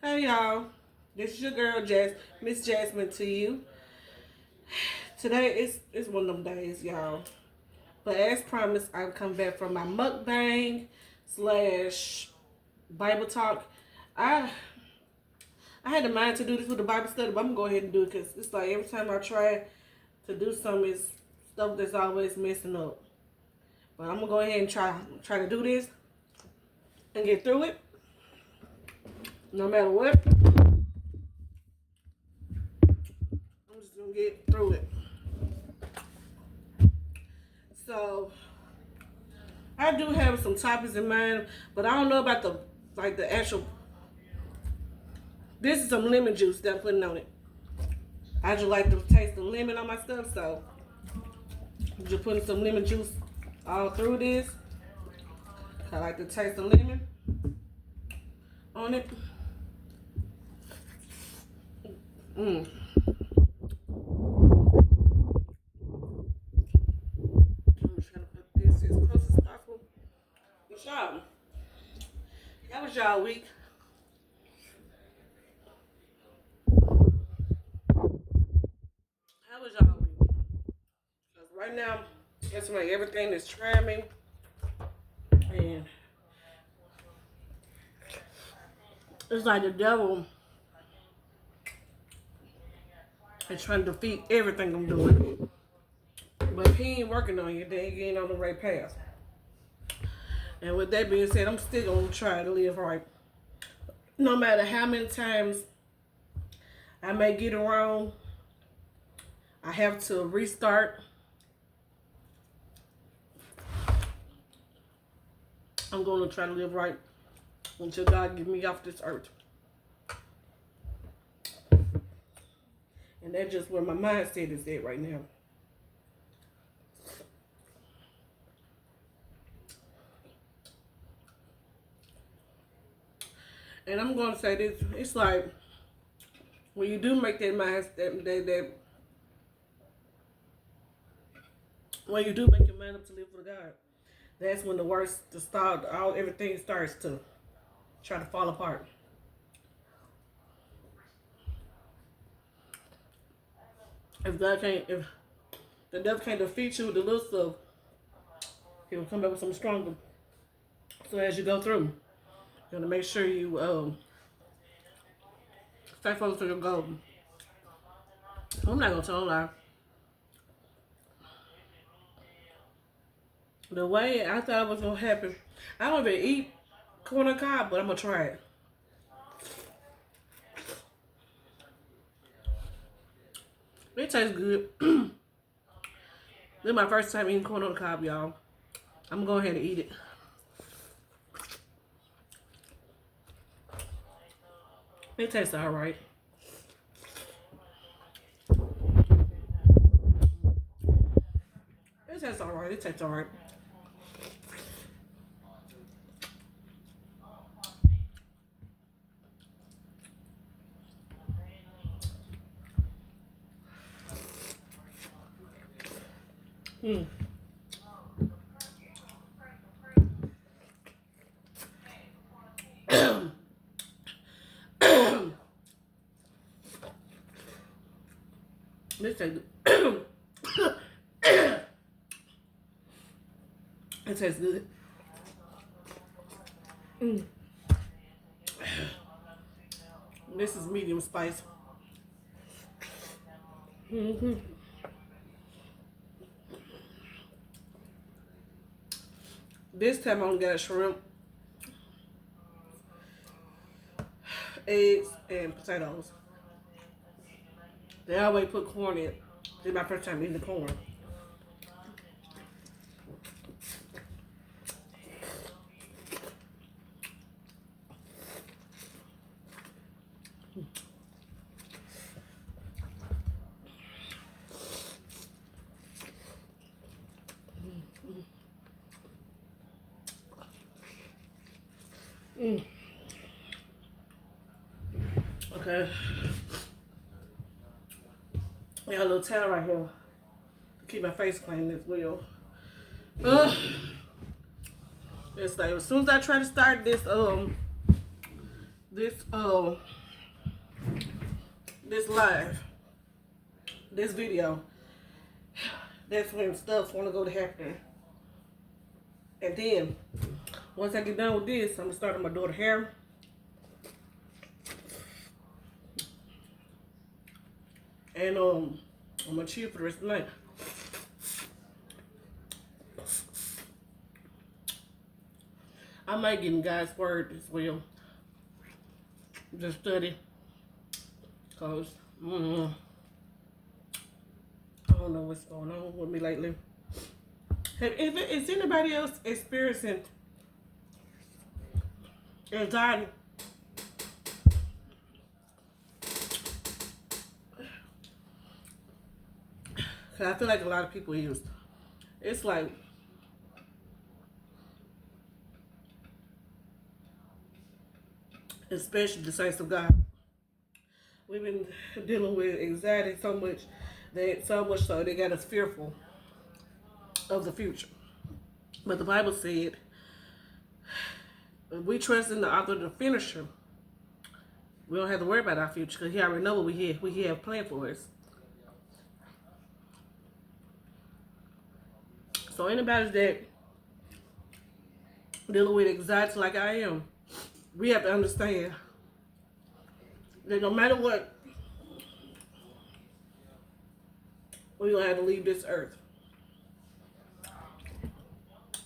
Hey y'all, this is your girl Miss Jasmine to you. Today it's one of them days, y'all. But as promised, I come back from my mukbang slash Bible talk. I I had the mind to do this with the Bible study, but I'm gonna go ahead and do it because it's like every time I try to do something, it's stuff that's always messing up. But I'm gonna go ahead and try to do this and get through it, no matter what. I'm just gonna get through it. So I do have some toppings in mind, but I don't know about the actual. This is some lemon juice that I'm putting on it. I just like to taste the lemon on my stuff, so I'm just putting some lemon juice all through this. I like to taste the lemon on it. Mm. I'm just trying to put this as close as possible. What's y'all? How was y'all week? How was y'all week? 'Cause right now, it's like everything is trying me, and it's like the devil is trying to defeat everything I'm doing. But if he ain't working on you, then you ain't on the right path. And with that being said, I'm still gonna try to live right. No matter how many times I may get it wrong, I have to restart. I'm gonna try to live right until God get me off this earth. And that's just where my mindset is at right now. And I'm gonna say this: it's like when you do make that mindset, that when you do make your mind up to live for God, that's when the worst, the start, everything starts to try to fall apart. If the devil can't defeat you with the little stuff, he'll come back with something stronger. So as you go through, you gotta make sure you stay focused on your goal. I'm not gonna tell a lie. The way I thought it was gonna happen, I don't even eat corn on cob, but I'm gonna try it. It tastes good. This is my first time eating corn on the cob, y'all. I'm gonna go ahead and eat it. It tastes alright. It tastes alright. It tastes alright. Mm. This tastes good. It tastes good. Mm. This is medium spice. Mm-hmm. This time I only got shrimp, eggs, and potatoes. They always put corn in. This is my first time eating the corn. Mm. Okay. I got a little towel right here to keep my face clean as well. Uh, it's like as soon as I try to start this this this live, this video, that's when stuff wanna go to happening. And then once I get done with this, I'm gonna start on my daughter's hair. And I'm gonna chill for the rest of the night. I might get in God's word as well. Just study. Cause I don't know what's going on with me lately. Is anybody else experiencing anxiety? Cause I feel like a lot of people use. It's like especially the saints of God. We've been dealing with anxiety so much so they got us fearful of the future. But the Bible said, if we trust in the author and the finisher, we don't have to worry about our future because He already know what we have planned for us. So anybody that dealing with anxiety like I am, we have to understand that no matter what, we're going to have to leave this earth.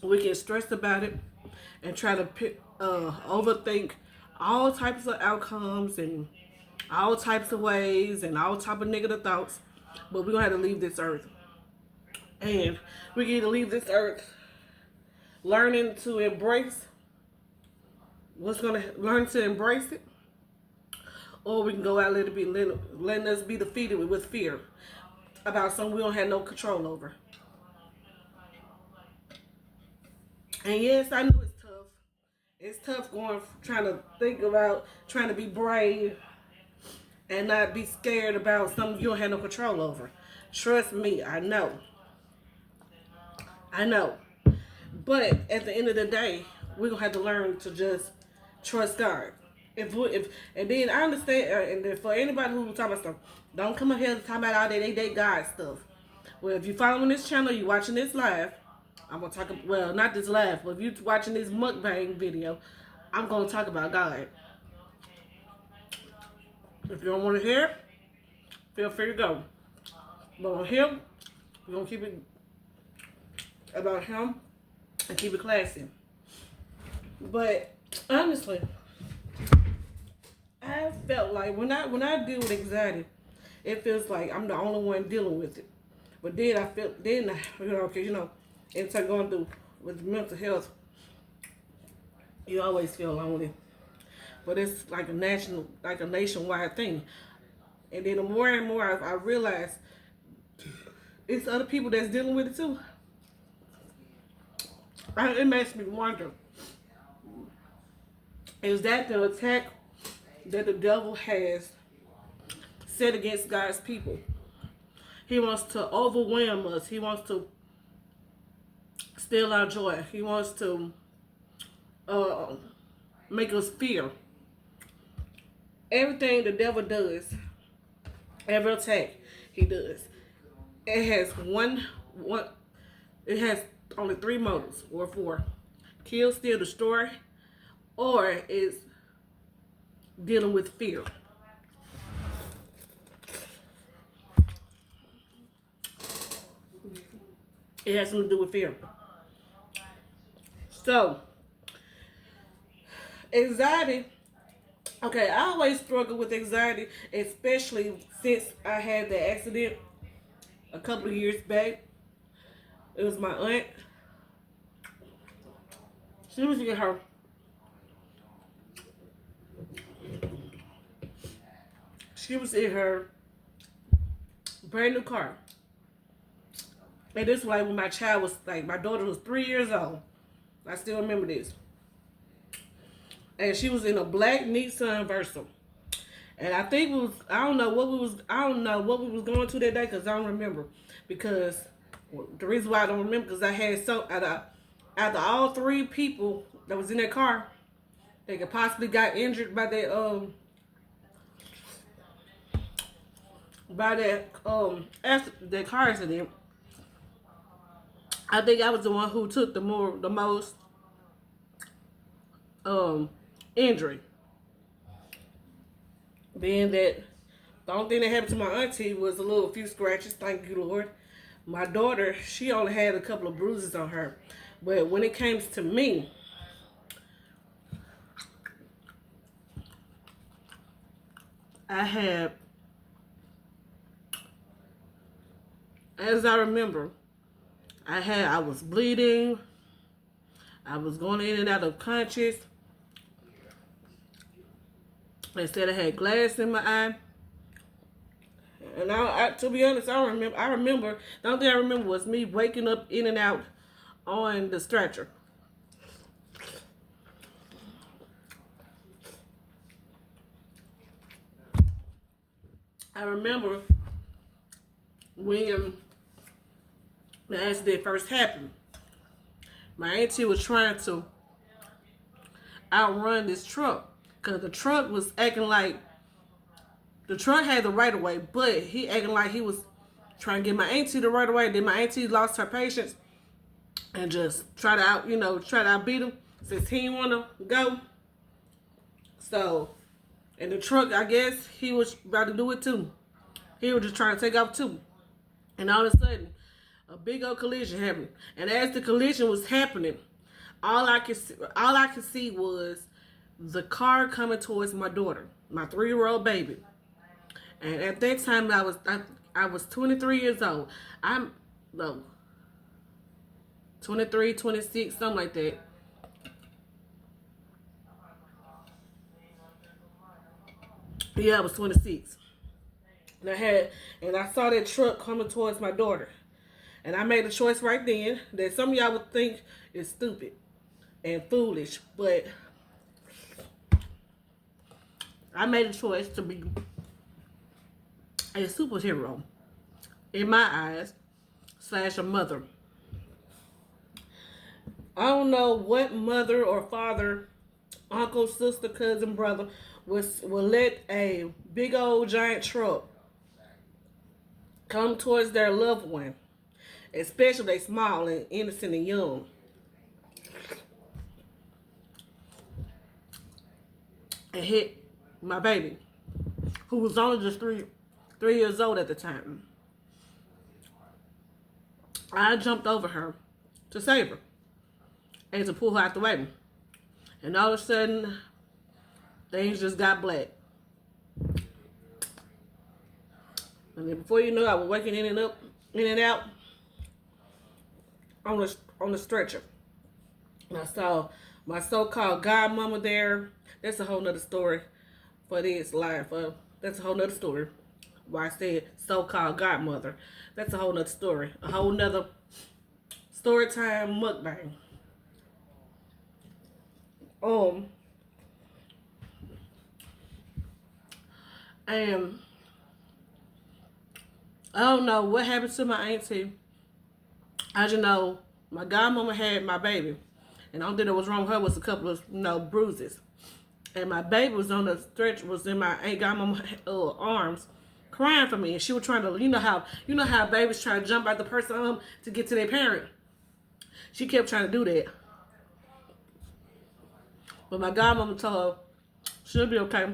We get stressed about it and try to overthink all types of outcomes and all types of ways and all type of negative thoughts, but we're going to have to leave this earth. And we get to leave this earth learning to embrace learn to embrace it, or we can go out letting us be defeated with fear about something we don't have no control over. And yes, I know it's tough. It's tough trying to think about trying to be brave and not be scared about something you don't have no control over. Trust me, I know. But at the end of the day, we're gonna have to learn to just trust God. And then I understand, and for anybody who talk about stuff, don't come up here and talk about all that God stuff. Well, if you're following this channel, you're watching this live, I'm gonna talk. Well, not this live, but if you're watching this mukbang video, I'm gonna talk about God. If you don't want to hear it, feel free to go. But on Him, we're gonna keep it about Him and keep it classy. But honestly, I felt like when I deal with anxiety, it feels like I'm the only one dealing with it. But then anytime going through with mental health, you always feel lonely. But it's like a nationwide thing. And then the more and more I realize it's other people that's dealing with it too. It makes me wonder, is that the attack that the devil has set against God's people? He wants to overwhelm us. He wants to steal our joy. He wants to make us fear. Everything the devil does, every attack he does, it has it has only 3 motives or 4: kill, steal, destroy, or is dealing with fear. It has something to do with fear. So, anxiety. Okay, I always struggle with anxiety, especially since I had the accident a couple of years back. It was my aunt. She was in her brand new car. And this was like when my daughter was 3 years old. I still remember this. And she was in a black Nissan Versa. And I think I don't know what we was going to that day because I don't remember. Because the reason why I don't remember because I had out of all 3 people that was in that car, they could possibly got injured by that car accident. I think I was the one who took the most injury. Being that the only thing that happened to my auntie was a few scratches, thank you Lord. My daughter, she only had a couple of bruises on her. But when it comes to me, I had, as I remember, I was bleeding. I was going in and out of conscious. They said I had glass in my eye. And to be honest, I remember. The only thing I remember was me waking up in and out on the stretcher. I remember when the accident first happened. My auntie was trying to outrun this truck because the truck was acting like the truck had the right of way, but he acting like he was trying to get my auntie the right of way. Then my auntie lost her patience and just try to outbeat him since he didn't want to go. So, and the truck, I guess he was about to do it too. He was just trying to take off too. And all of a sudden, a big old collision happened. And as the collision was happening, all I could see was the car coming towards my daughter, my 3-year-old baby. And at that time, I was 23 years old. 23, 26, something like that. Yeah, I was 26. And I saw that truck coming towards my daughter. And I made a choice right then that some of y'all would think is stupid and foolish, but I made a choice to be a superhero in my eyes / a mother. I don't know what mother or father, uncle, sister, cousin, brother will let a big old giant truck come towards their loved one, especially if they small and innocent and young. And hit my baby, who was only just three years old at the time. I jumped over her to save her and to pull her out the way. And all of a sudden, things just got black. And then before you know, I was waking in and out on the stretcher. And I saw my so-called godmama there. That's a whole nother story for this life. That's a whole nother story. Why I said so-called godmother. That's a whole nother story. A whole nother story time mukbang. And I don't know what happened to my auntie. I just know my godmama had my baby. And the only thing that was wrong with her was a couple of, bruises. And my baby was on the stretcher, was in my aunt godmama's arms, crying for me. And she was trying to, you know how babies try to jump out the person's arm to get to their parent. She kept trying to do that. But my godmama told her, she'll be okay.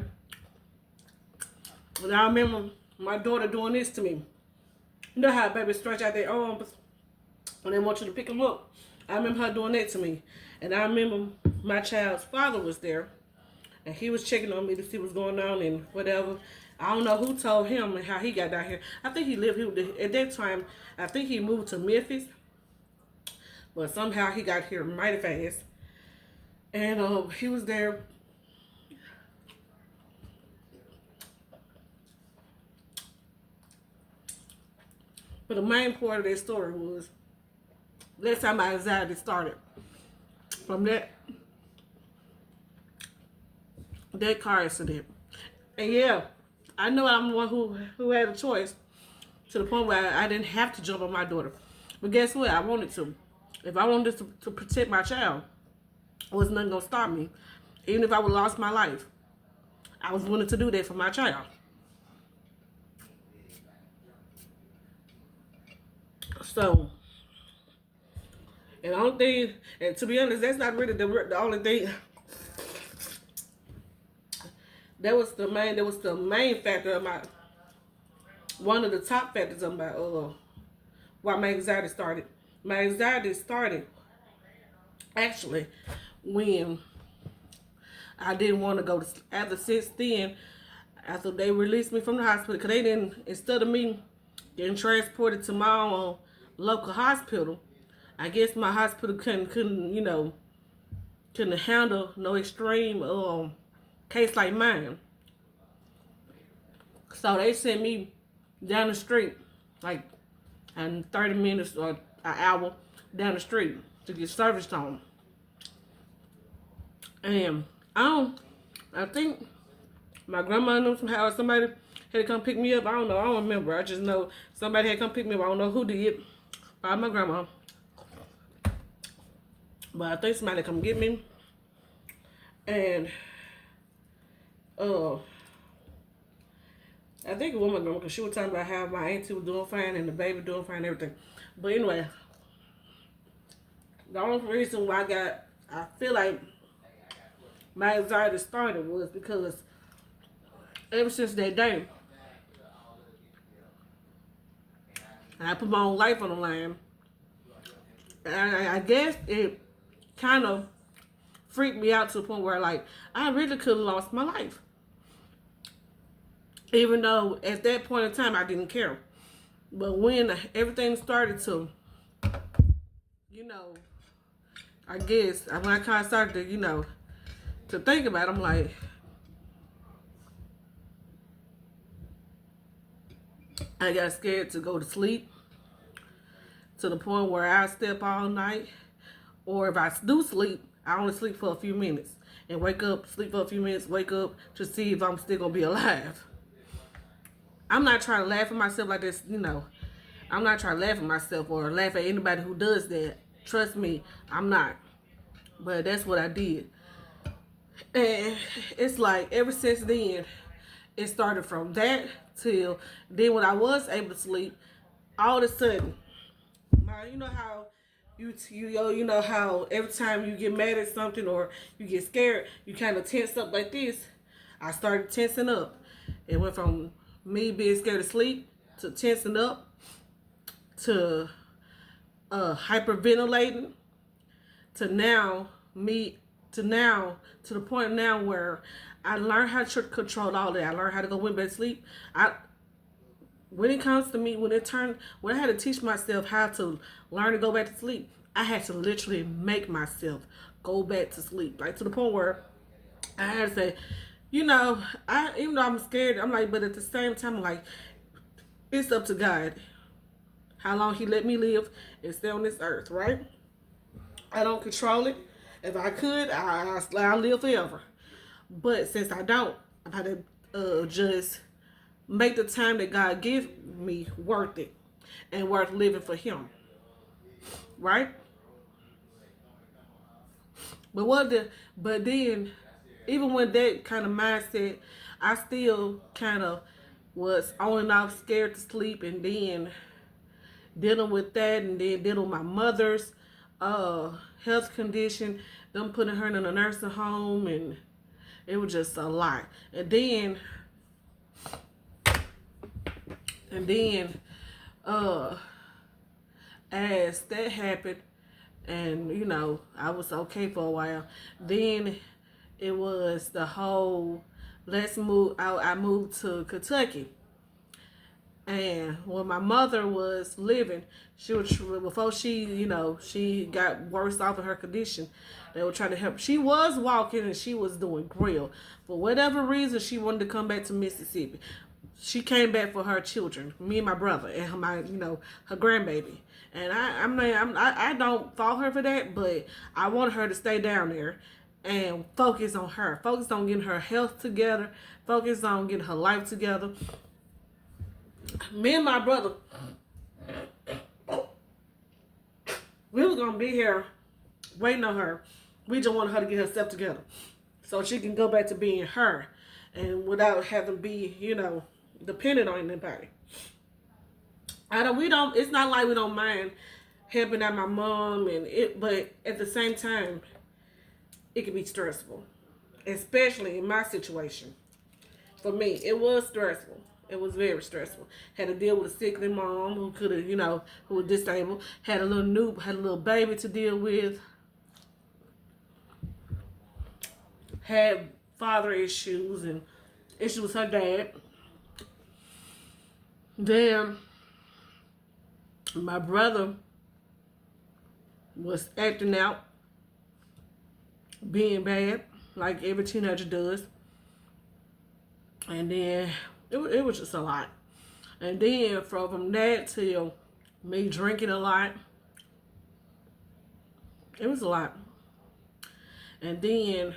But I remember my daughter doing this to me. You know how babies stretch out their arms when they want you to pick them up? I remember her doing that to me. And I remember my child's father was there. And he was checking on me to see what's going on and whatever. I don't know who told him and how he got down here. I think at that time, I think he moved to Memphis. But somehow he got here mighty fast. And he was there. But the main part of that story was, that's how my anxiety started. From that car accident. And yeah, I know I'm the one who had a choice to the point where I didn't have to jump on my daughter. But guess what? I wanted to. If I wanted to protect my child, there was nothing going to stop me. Even if I would have lost my life, I was willing to do that for my child. So, and the only thing, and to be honest, that's not really the only thing. That was the main factor of my, one of the top factors of my, why my anxiety started. My anxiety started actually when I didn't want to go to, after since then, after they released me from the hospital, because they didn't, instead of me getting transported to my own local hospital, I guess my hospital couldn't you know, couldn't handle no extreme case like mine. So they sent me down the street, like, and 30 minutes or an hour down the street to get serviced on. And I think my grandma knew somehow somebody had to come pick me up. I don't know. I don't remember. I just know somebody had to come pick me up. I don't know who did. Probably my grandma. But I think somebody come get me. And I think it was my grandma, because she was talking about how my auntie was doing fine and the baby doing fine and everything. But anyway, the only reason why I feel like my anxiety started was because ever since that day, and I put my own life on the line, and I guess it kind of freaked me out to the point where, like, I really could have lost my life. Even though at that point in time I didn't care. But when everything started to, you know, I guess when I kind of started to, you know, to think about it, I'm like, I got scared to go to sleep to the point where I step all night. Or if I do sleep, I only sleep for a few minutes and wake up, sleep for a few minutes, wake up to see if I'm still going to be alive. I'm not trying to laugh at myself like this, you know. I'm not trying to laugh at myself or laugh at anybody who does that. Trust me, I'm not. But that's what I did. And it's like ever since then, it started from that till then when I was able to sleep, all of a sudden, you know how you know how every time you get mad at something or you get scared, you kind of tense up like this. I started tensing up. It went from me being scared to sleep to tensing up to hyperventilating to now to the point now where I learned how to control all that. I learned how to go in bed sleep. When it comes to me, when I had to teach myself how to learn to go back to sleep, I had to literally make myself go back to sleep. Like to the point where I had to say, you know, even though I'm scared, I'm like, but at the same time, I'm like, it's up to God how long He let me live and stay on this earth, right? I don't control it. If I could, I'll live forever. But since I don't, I had to just make the time that God gives me worth it and worth living for Him, right? But then, even with that kind of mindset, I still kind of was on and off scared to sleep, and then dealing with that, and then dealing with my mother's health condition, them putting her in a nursing home, and it was just a lot. And then as that happened, and you know, I was okay for a while, then it was the whole let's move out. I moved to Kentucky. And when my mother was living, she was, before she, you know, she got worse off of her condition, they were trying to help. She was walking and she was doing great. For whatever reason, she wanted to come back to Mississippi. She came back for her children, me and my brother, and my, you know, her grandbaby. And I don't fault her for that, but I wanted her to stay down there and focus on her, focus on getting her health together, focus on getting her life together. Me and my brother, we was gonna be here waiting on her. We just wanted her to get herself together. so she can go back to being her, and without having to be, dependent on anybody. We don't. It's not like we don't mind helping out my mom but at the same time, it can be stressful, especially in my situation. For me, it was stressful. It was very stressful. Had to deal with a sickly mom who could have, who was disabled. Had a little baby to deal with. Had father issues and issues with her dad. Then my brother was acting out, being bad, like every teenager does. And then it was just a lot. And then from that till me drinking a lot, it was a lot. And then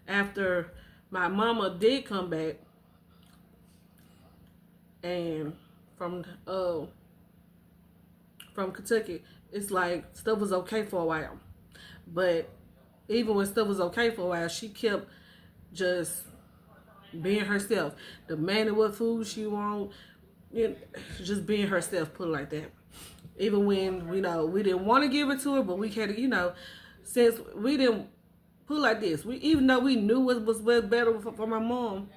after my mama did come back, and from Kentucky, it's like stuff was okay for a while. But even when stuff was okay for a while, she kept just being herself, demanding what food she want, just being herself, put it like that. Even when, we didn't want to give it to her, but we had to, since we didn't, put it like this, even though we knew what was better for my mom,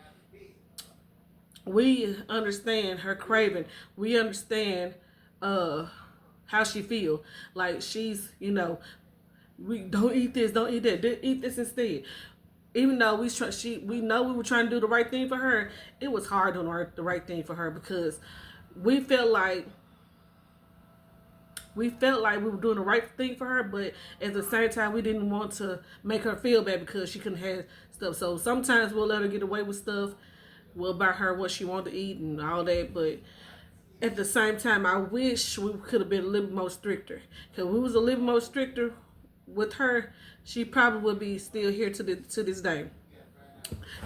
we understand her craving. We understand how she feel. Like she's, we don't eat this, don't eat that, eat this instead. Even though we know we were trying to do the right thing for her, it was hard doing the right thing for her because we felt like we were doing the right thing for her, but at the same time we didn't want to make her feel bad because she couldn't have stuff. So sometimes we'll let her get away with stuff. We'll buy her what she wanted to eat and all that, but at the same time, I wish we could have been a little more stricter. Because if we was a little more stricter with her, she probably would be still here to this day.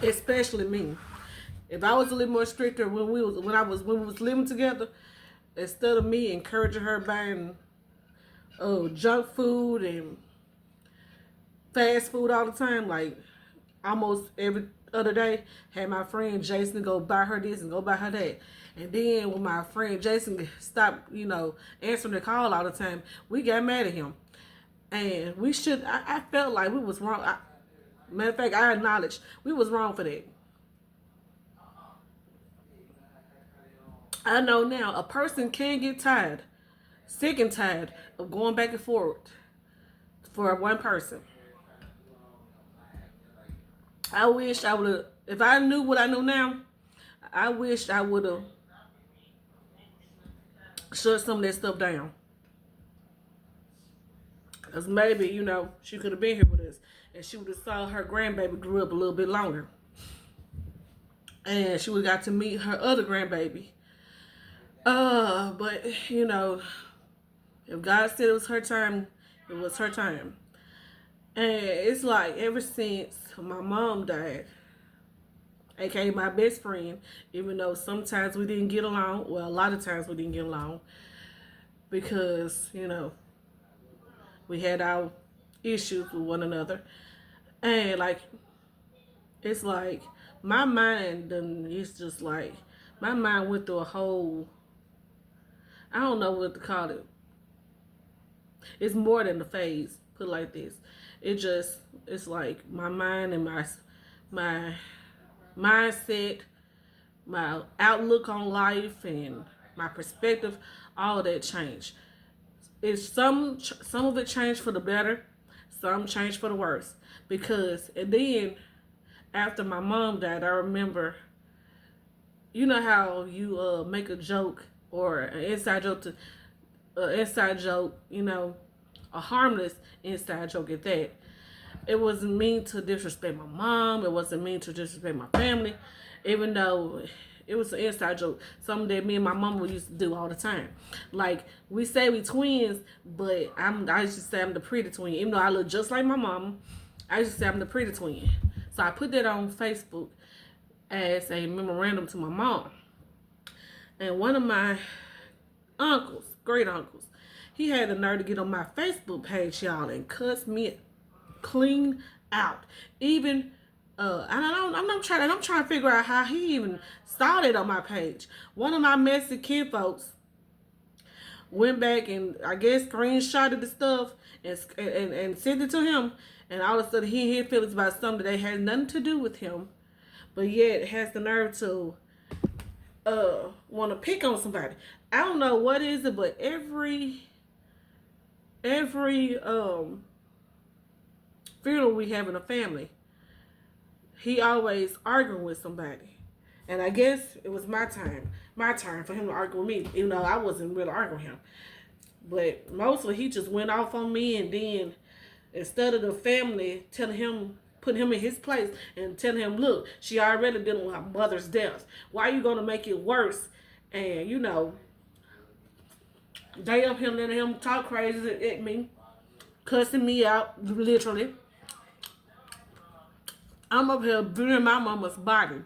Especially me. If I was a little more stricter when we was living together, instead of me encouraging her buying junk food and fast food all the time, like almost every other day, had my friend Jason go buy her this and go buy her that. And then when my friend Jason stopped, answering the call all the time, we got mad at him. And I felt like we was wrong. Matter of fact, I acknowledge we was wrong for that. I know now a person can get tired, sick and tired of going back and forth for one person. I wish I would have, if I knew what I know now, I wish I would have shut some of that stuff down. Because maybe, she could have been here with us. And she would have saw her grandbaby grew up a little bit longer. And she would have got to meet her other grandbaby. But, if God said it was her time, it was her time. And it's like ever since my mom died, aka my best friend, even though sometimes we didn't get along, well, a lot of times we didn't get along because, we had our issues with one another. And it's like my mind my mind went through a whole, I don't know what to call it. It's more than a phase, put it like this. It's like my mind and my mindset, my outlook on life and my perspective, all that changed. It's some of it changed for the better, some changed for the worse. And then after my mom died, I remember, how you make a joke or an inside joke a harmless inside joke at that. It wasn't mean to disrespect my mom. It wasn't mean to disrespect my family, even though it was an inside joke. Something that me and my mama used to do all the time. Like, we say we twins, but I used to say I'm the pretty twin. Even though I look just like my mama, I used to say I'm the pretty twin. So I put that on Facebook as a memorandum to my mom. And one of my uncles, great uncles, he had the nerve to get on my Facebook page, y'all, and cuss me clean out. Even I'm trying to figure out how he even saw it on my page. One of my messy kid folks went back and I guess screenshotted the stuff and sent it to him. And all of a sudden he had feelings about something that had nothing to do with him, but yet has the nerve to want to pick on somebody. I don't know what is it, but every funeral we have in a family, he always arguing with somebody. And I guess it was my turn for him to argue with me, even though I wasn't really arguing with him. But mostly he just went off on me, and then instead of the family telling him, putting him in his place and telling him, look, she already dealing with her mother's death. Why are you going to make it worse? And, you know, they up here letting him talk crazy at me, cussing me out, literally. I'm up here viewing my mama's body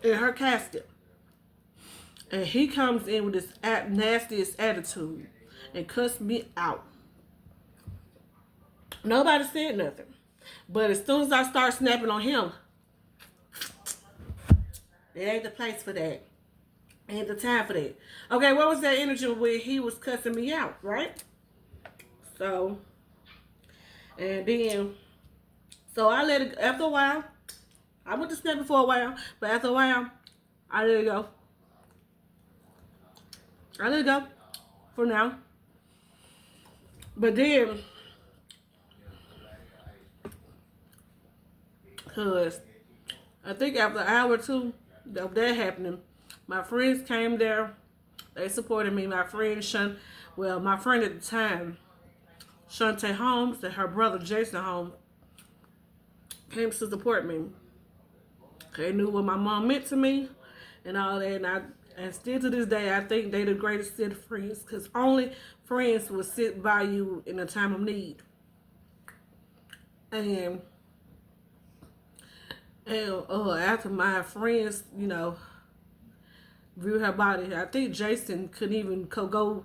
in her casket. And he comes in with this nastiest attitude and cussed me out. Nobody said nothing. But as soon as I start snapping on him, it ain't the place for that. Ain't the time for that. Okay, what was that energy where he was cussing me out, right? So, and then, so I let it, after a while, I went to snapping for a while, but after a while, I let it go. I let it go for now. But then, because I think after an hour or two of that happening, my friends came there. They supported me. My friend my friend at the time, Shantae Holmes, and her brother Jason Holmes came to support me. They knew what my mom meant to me and all that. And still to this day, I think they the greatest set of friends, because only friends will sit by you in a time of need. And after my friends, you know, viewed her body, I think Jason couldn't even go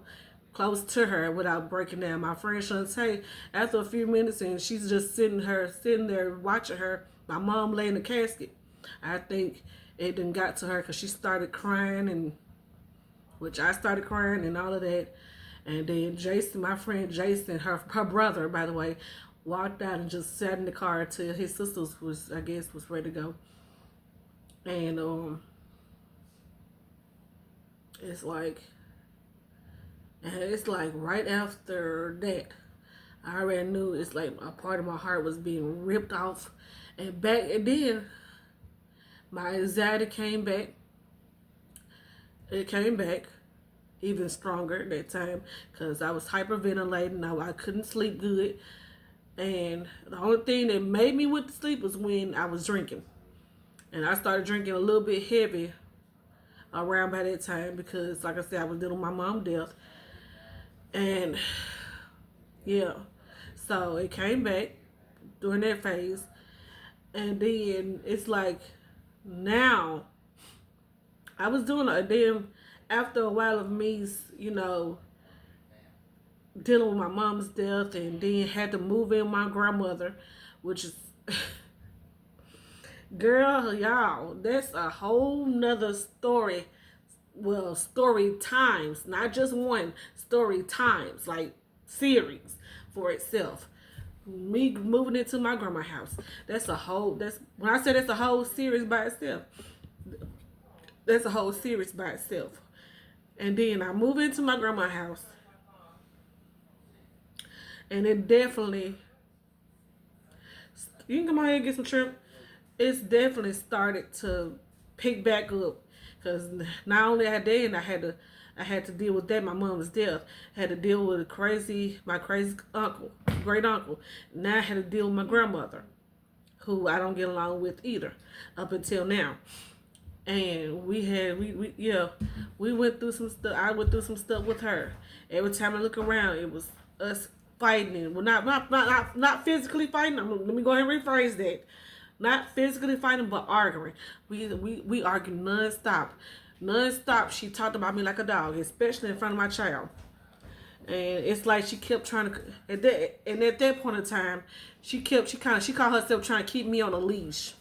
close to her without breaking down. My friend Shantae, after a few minutes, and she's just sitting there watching her, my mom lay in the casket. I think it done got to her because she started crying, and which I started crying and all of that. And then Jason, my friend Jason, her brother, by the way, walked out and just sat in the car till his sisters was ready to go. And it's like right after that, I already knew it's like a part of my heart was being ripped off. And then my anxiety came back. It came back even stronger that time because I was hyperventilating. I couldn't sleep good. And the only thing that made me went to sleep was when I was drinking. And I started drinking a little bit heavy around by that time because, like I said, I was dealing with my mom's death. And, yeah. So it came back during that phase. And then it's like now I was doing a damn, after a while of me, you know, dealing with my mom's death, and then had to move in with my grandmother, which is, girl, y'all, that's a whole nother story. Well, story times, not just one, story times, like series for itself. Me moving into my grandma's house, when I say that's a whole series by itself, that's a whole series by itself. And then I move into my grandma's house, and it definitely, you can come out here and get some shrimp. It's definitely started to pick back up, because not only I had to deal with that, my mom's death. I had to deal with my crazy uncle, great uncle. Now I had to deal with my grandmother, who I don't get along with either, up until now. And we went through some stuff. I went through some stuff with her. Every time I look around, it was us fighting. Well, not physically fighting. Let me go ahead and rephrase that. Not physically fighting, but arguing. We argue nonstop. Nonstop. She talked about me like a dog, especially in front of my child. And it's like she kept trying to at that point in time, she called herself trying to keep me on a leash.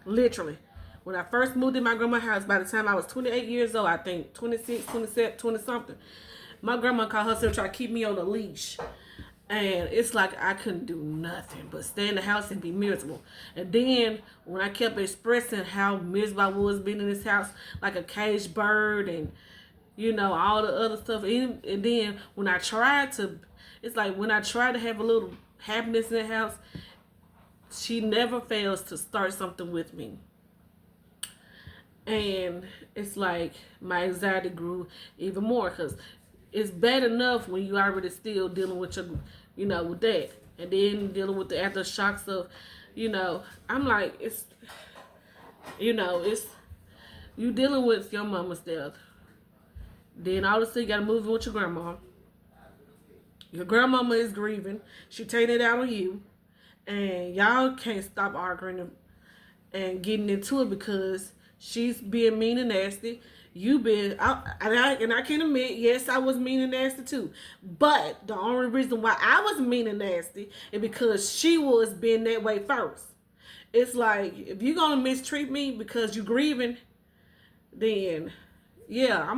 Literally. When I first moved in my grandma's house, by the time I was 28 years old, I think 26, 27, 20 something, my grandma called herself trying to keep me on a leash. And it's like I couldn't do nothing but stay in the house and be miserable. And then when I kept expressing how miserable I was being in this house, like a caged bird and, all the other stuff. And then when I tried to, it's like when I tried to have a little happiness in the house, she never fails to start something with me. And it's like my anxiety grew even more because it's bad enough when you already still dealing with your, with that. And then dealing with the aftershocks of, I'm like, it's you dealing with your mama's death. Then all of a sudden you got to move in with your grandma. Your grandmama is grieving. She taking it out on you. And y'all can't stop arguing and getting into it because she's being mean and nasty. And I can admit, yes, I was mean and nasty too. But the only reason why I was mean and nasty is because she was being that way first. It's like, if you're going to mistreat me because you're grieving, then, yeah,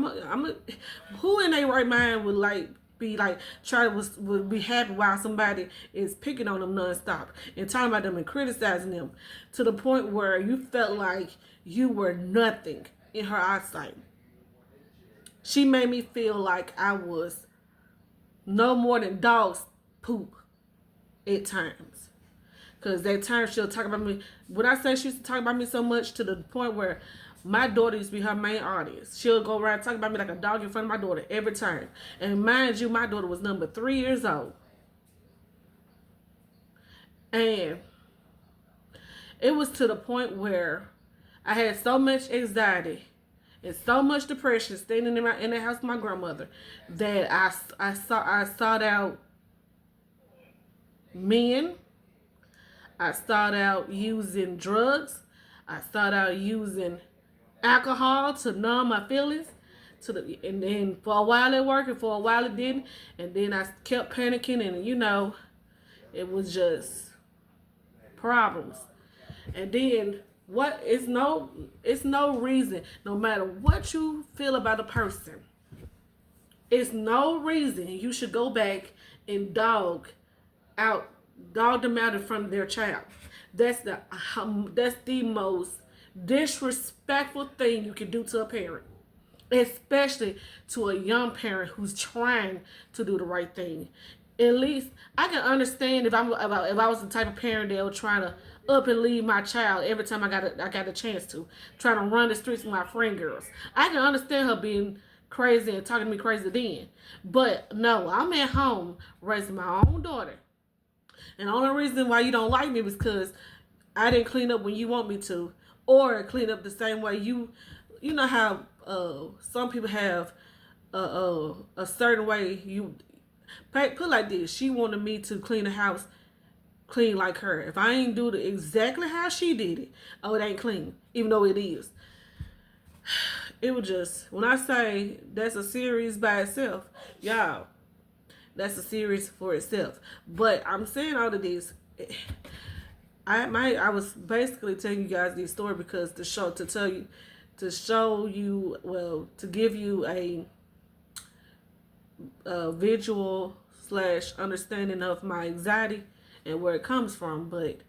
who in their right mind would be would be happy while somebody is picking on them nonstop and talking about them and criticizing them to the point where you felt like you were nothing in her eyesight. She made me feel like I was no more than dog's poop at times. Because at times she'll talk about me. When I say she used to talk about me so much to the point where my daughter used to be her main audience. She'll go around talking about me like a dog in front of my daughter every time. And mind you, my daughter was number 3 years old. And it was to the point where I had so much anxiety and so much depression staying in the house with my grandmother that I sought out men. I started out using drugs. I started out using alcohol to numb my feelings. And then for a while it worked and for a while it didn't. And then I kept panicking and it was just problems. And then it's no reason, no matter what you feel about a person, it's no reason you should go back and dog them out in front of their child. That's the most disrespectful thing you can do to a parent, especially to a young parent who's trying to do the right thing. At least I can understand if I was the type of parent that would try to up and leave my child every time I got a chance to, trying to run the streets with my friend girls. I can understand her being crazy and talking to me crazy then. But no, I'm at home raising my own daughter. And the only reason why you don't like me is because I didn't clean up when you want me to, or clean up the same way you know how some people have a certain way you put like this. She wanted me to clean the house clean like her. If I ain't do it exactly how she did it, it ain't clean, even though it is. It was just, when I say that's a series by itself, y'all, that's a series for itself. But I'm saying all of this. I was basically telling you guys this story because to give you a visual / understanding of my anxiety and where it comes from. But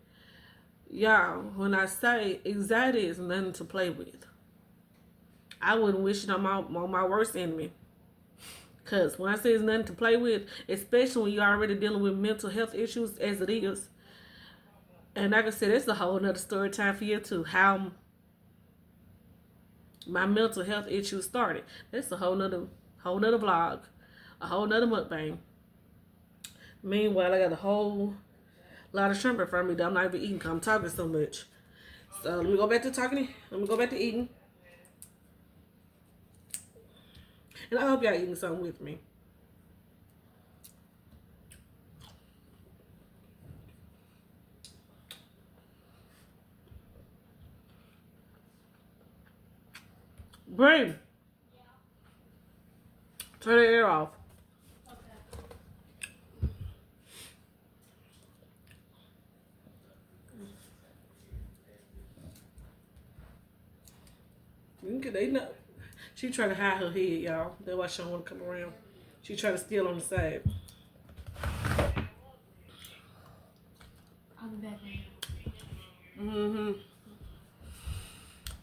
y'all, when I say anxiety is nothing to play with, I wouldn't wish it on my worst enemy. Because when I say it's nothing to play with, especially when you're already dealing with mental health issues as it is, and like I said, it's a whole nother story time for you too, how my mental health issues started. That's a whole nother vlog, a whole nother mukbang. Meanwhile, I got a whole lot of shrimp in front of me that I'm not even eating because I'm talking so much. So let me go back to talking. Let me go back to eating. And I hope y'all eating something with me. Brain, turn the air off. They know. She trying to hide her head, y'all. That's why she don't want to come around. She trying to steal on the side. I'll be back.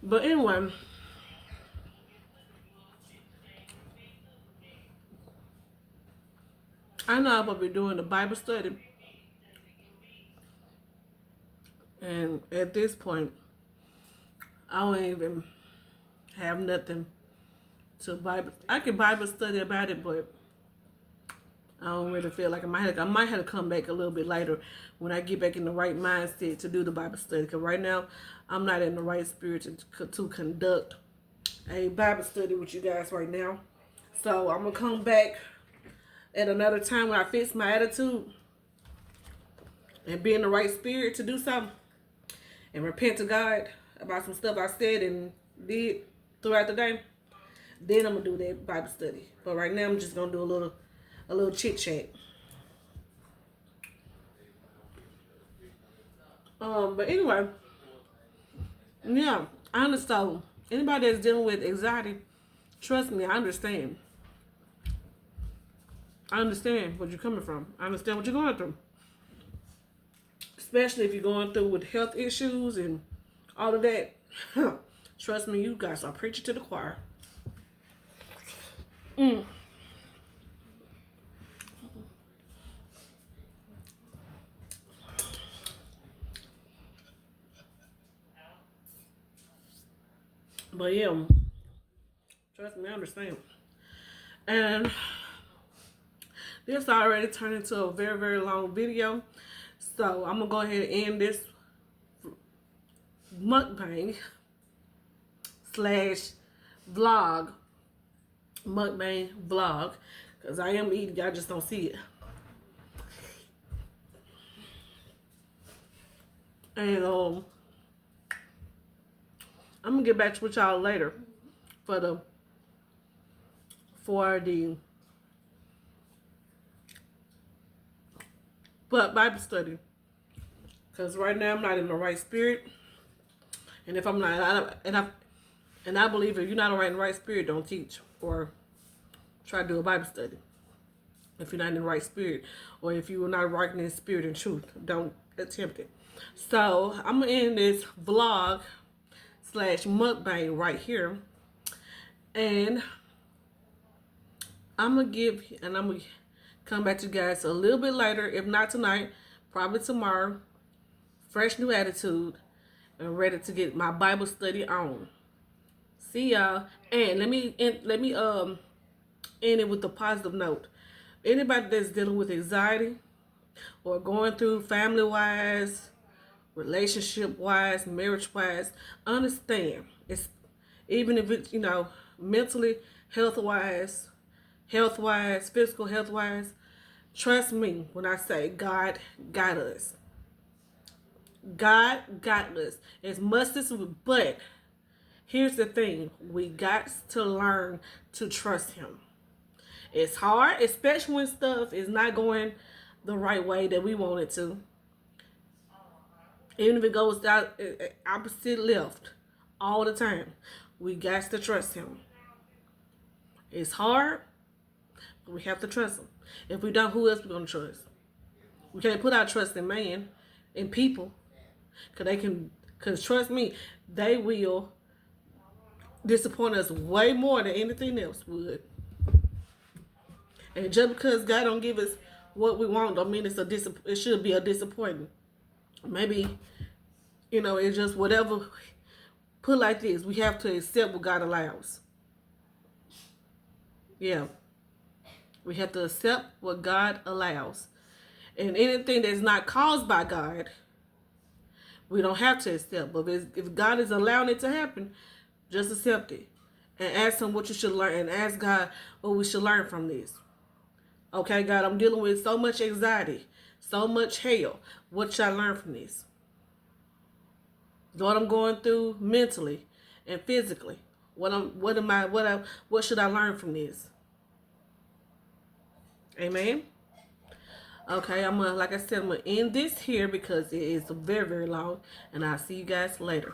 But anyway, I know I'm gonna be doing the Bible study, and at this point, I don't even have nothing to Bible. I can Bible study about it, but I don't really feel like I might have to come back a little bit later when I get back in the right mindset to do the Bible study. Because right now, I'm not in the right spirit to conduct a Bible study with you guys right now. So I'm gonna come back at another time when I fix my attitude and be in the right spirit to do something and repent to God about some stuff I said and did throughout the day. Then I'm gonna do that Bible study. But right now I'm just gonna do a little chit chat. But anyway, yeah, I understand. Anybody that's dealing with anxiety, trust me, I understand. I understand where you're coming from. I understand what you're going through. Especially if you're going through with health issues and all of that. Trust me, you guys are preaching to the choir. But yeah, trust me, I understand. And this already turned into a very, very long video. So I'm going to go ahead and end this mukbang slash vlog. Mukbang vlog. Because I am eating, y'all just don't see it. And I'm going to get back with y'all later for the Bible study. Because right now I'm not in the right spirit. And if I'm not, and I believe if you're not in the right spirit, don't teach or try to do a Bible study. If you're not in the right spirit, or if you are not right in spirit and truth, don't attempt it. So I'm gonna end this vlog slash mukbang right here, and I'm gonna come back to you guys a little bit later. If not tonight, probably tomorrow. Fresh new attitude and ready to get my Bible study on. See y'all. And let me end it with a positive note. Anybody that's dealing with anxiety or going through family wise, relationship wise, marriage wise, understand it's even if it's mentally, health wise, physical health wise. Trust me when I say God got us. God got us as much as but here's the thing, we got to learn to trust him. It's hard, especially when stuff is not going the right way that we want it to. Even if it goes down opposite left all the time, we got to trust him. It's hard, but we have to trust him. If we don't, who else we gonna trust? We can't put our trust in man, in people. Cause trust me, they will disappoint us way more than anything else would. And just because God don't give us what we want, don't mean it should be a disappointment. Maybe, it's just whatever. Put like this, we have to accept what God allows. Yeah, we have to accept what God allows, and anything that's not caused by God, we don't have to accept. But if God is allowing it to happen, just accept it and ask him what you should learn, and ask God what we should learn from this. Okay, God, I'm dealing with so much anxiety, so much hell. What should I learn from this? What I'm going through mentally and physically. What should I learn from this? Amen. Okay, like I said, I'm gonna end this here because it is very, very long, and I'll see you guys later.